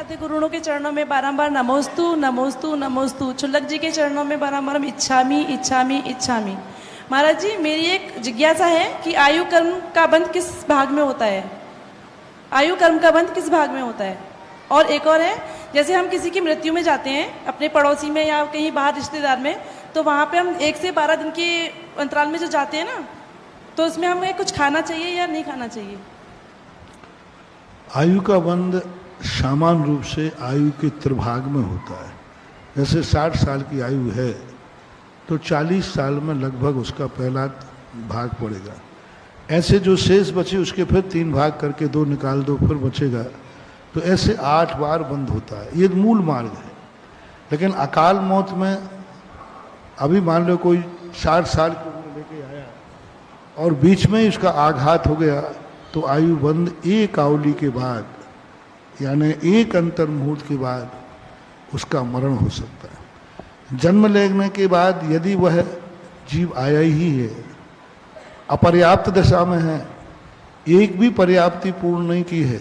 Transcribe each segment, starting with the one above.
आदि गुरुओं के चरणों में बारंबार नमोस्तु नमोस्तु नमोस्तु, क्षुल्लक जी के चरणों में बारंबार इच्छामी इच्छामी इच्छामी। महाराज जी, मेरी एक जिज्ञासा है कि आयु कर्म का बंध किस भाग में होता है? आयु कर्म का बंध किस भाग में होता है? और एक और है, जैसे हम किसी की मृत्यु में जाते हैं अपने पड़ोसी में या कहीं बाहर रिश्तेदार में, तो वहाँ पे हम 1 से 12 दिन के अंतराल में जो जाते हैं ना, तो उसमें हमें कुछ खाना चाहिए या नहीं खाना चाहिए? आयु का बंध सामान्य रूप से आयु के त्रिभाग में होता है। जैसे 60 साल की आयु है तो 40 साल में लगभग उसका पहला भाग पड़ेगा। ऐसे जो शेष बचे उसके फिर 3 भाग करके 2 निकाल दो, फिर बचेगा, तो ऐसे 8 बार बंद होता है। ये मूल मार्ग है। लेकिन अकाल मौत में अभी मान लो कोई 60 साल की उम्र लेके आया और बीच में ही उसका आघात हो गया, तो आयु बंद एक आवली के बाद यानी एक अंतर मुहूर्त के बाद उसका मरण हो सकता है। जन्म लेने के बाद यदि वह जीव आया ही है, अपर्याप्त दशा में है, एक भी पर्याप्ति पूर्ण नहीं की है,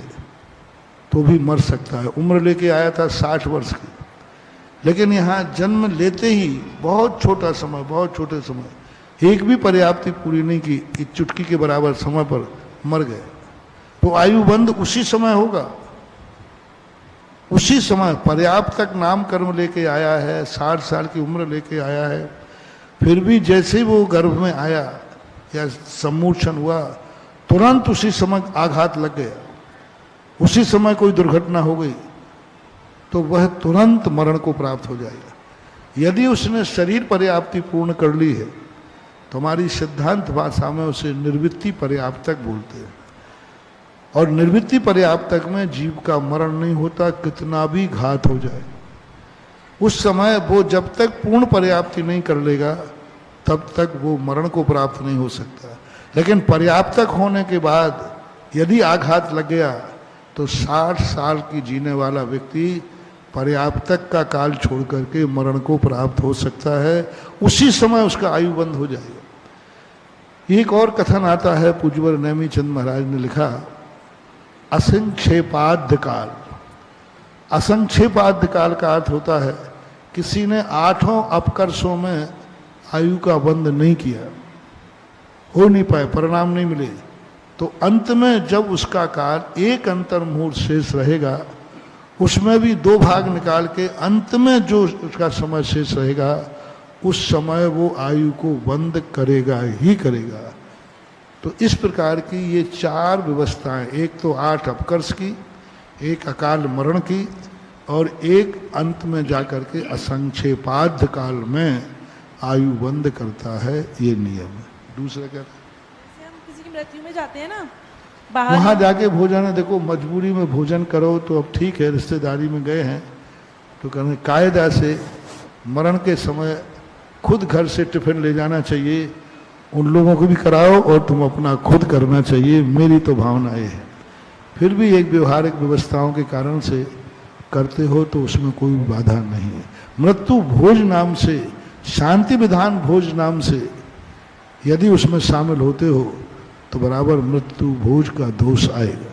तो भी मर सकता है। उम्र लेके आया था 60 वर्ष की, लेकिन यहाँ जन्म लेते ही बहुत छोटा समय, बहुत छोटे समय, एक भी पर्याप्ति पूरी नहीं की, एक चुटकी के बराबर समय पर मर गए, तो आयु बंद उसी समय होगा। उसी समय पर्याप्त तक नाम कर्म लेके आया है, 60 साल की उम्र लेके आया है, फिर भी जैसे वो गर्भ में आया या सम्मोचन हुआ, तुरंत उसी समय आघात लग गया, उसी समय कोई दुर्घटना हो गई, तो वह तुरंत मरण को प्राप्त हो जाएगा। यदि उसने शरीर पर्याप्ति पूर्ण कर ली है तो हमारी सिद्धांत भाषा में उसे निर्वृत्ति पर्याप्तक बोलते हैं। और निर्वृत्ति पर्याप्तक में जीव का मरण नहीं होता, कितना भी घात हो जाए। उस समय वो जब तक पूर्ण पर्याप्ति नहीं कर लेगा तब तक वो मरण को प्राप्त नहीं हो सकता। लेकिन पर्याप्तक होने के बाद यदि आघात लग गया तो 60 साल की जीने वाला व्यक्ति पर्याप्तक का काल छोड़ करके मरण को प्राप्त हो सकता है। उसी समय उसका आयु बंद हो जाएगा। एक और कथन आता है, पूज्यवर नेमी चंद महाराज ने लिखा, असंक्षेपाद्य काल। असंक्षेपाद्य काल का अर्थ होता है किसी ने 8 अपकर्षों में आयु का बंध नहीं किया, हो नहीं पाए, परिणाम नहीं मिले, तो अंत में जब उसका काल एक अंतर मुहूर्त शेष रहेगा, उसमें भी 2 भाग निकाल के अंत में जो उसका समय शेष रहेगा, उस समय वो आयु को बंद करेगा ही करेगा। तो इस प्रकार की ये 4 व्यवस्थाएं, एक तो 8 अपकर्ष की, एक अकाल मरण की, और एक अंत में जाकर के असंक्षेपाद्य काल में आयु बंद करता है, ये नियम है। दूसरा क्या, हम किसी की मृत्यु में जाते हैं ना, बाहर वहाँ जाके भोजन है, देखो मजबूरी में भोजन करो तो अब ठीक है, रिश्तेदारी में गए हैं तो कहने कायदा से मरण के समय खुद घर से टिफिन ले जाना चाहिए, उन लोगों को भी कराओ और तुम अपना खुद करना चाहिए, मेरी तो भावना ये है। फिर भी एक व्यवहारिक व्यवस्थाओं के कारण से करते हो तो उसमें कोई बाधा नहीं है। मृत्यु भोज नाम से, शांति विधान भोज नाम से यदि उसमें शामिल होते हो तो बराबर मृत्यु भोज का दोष आएगा।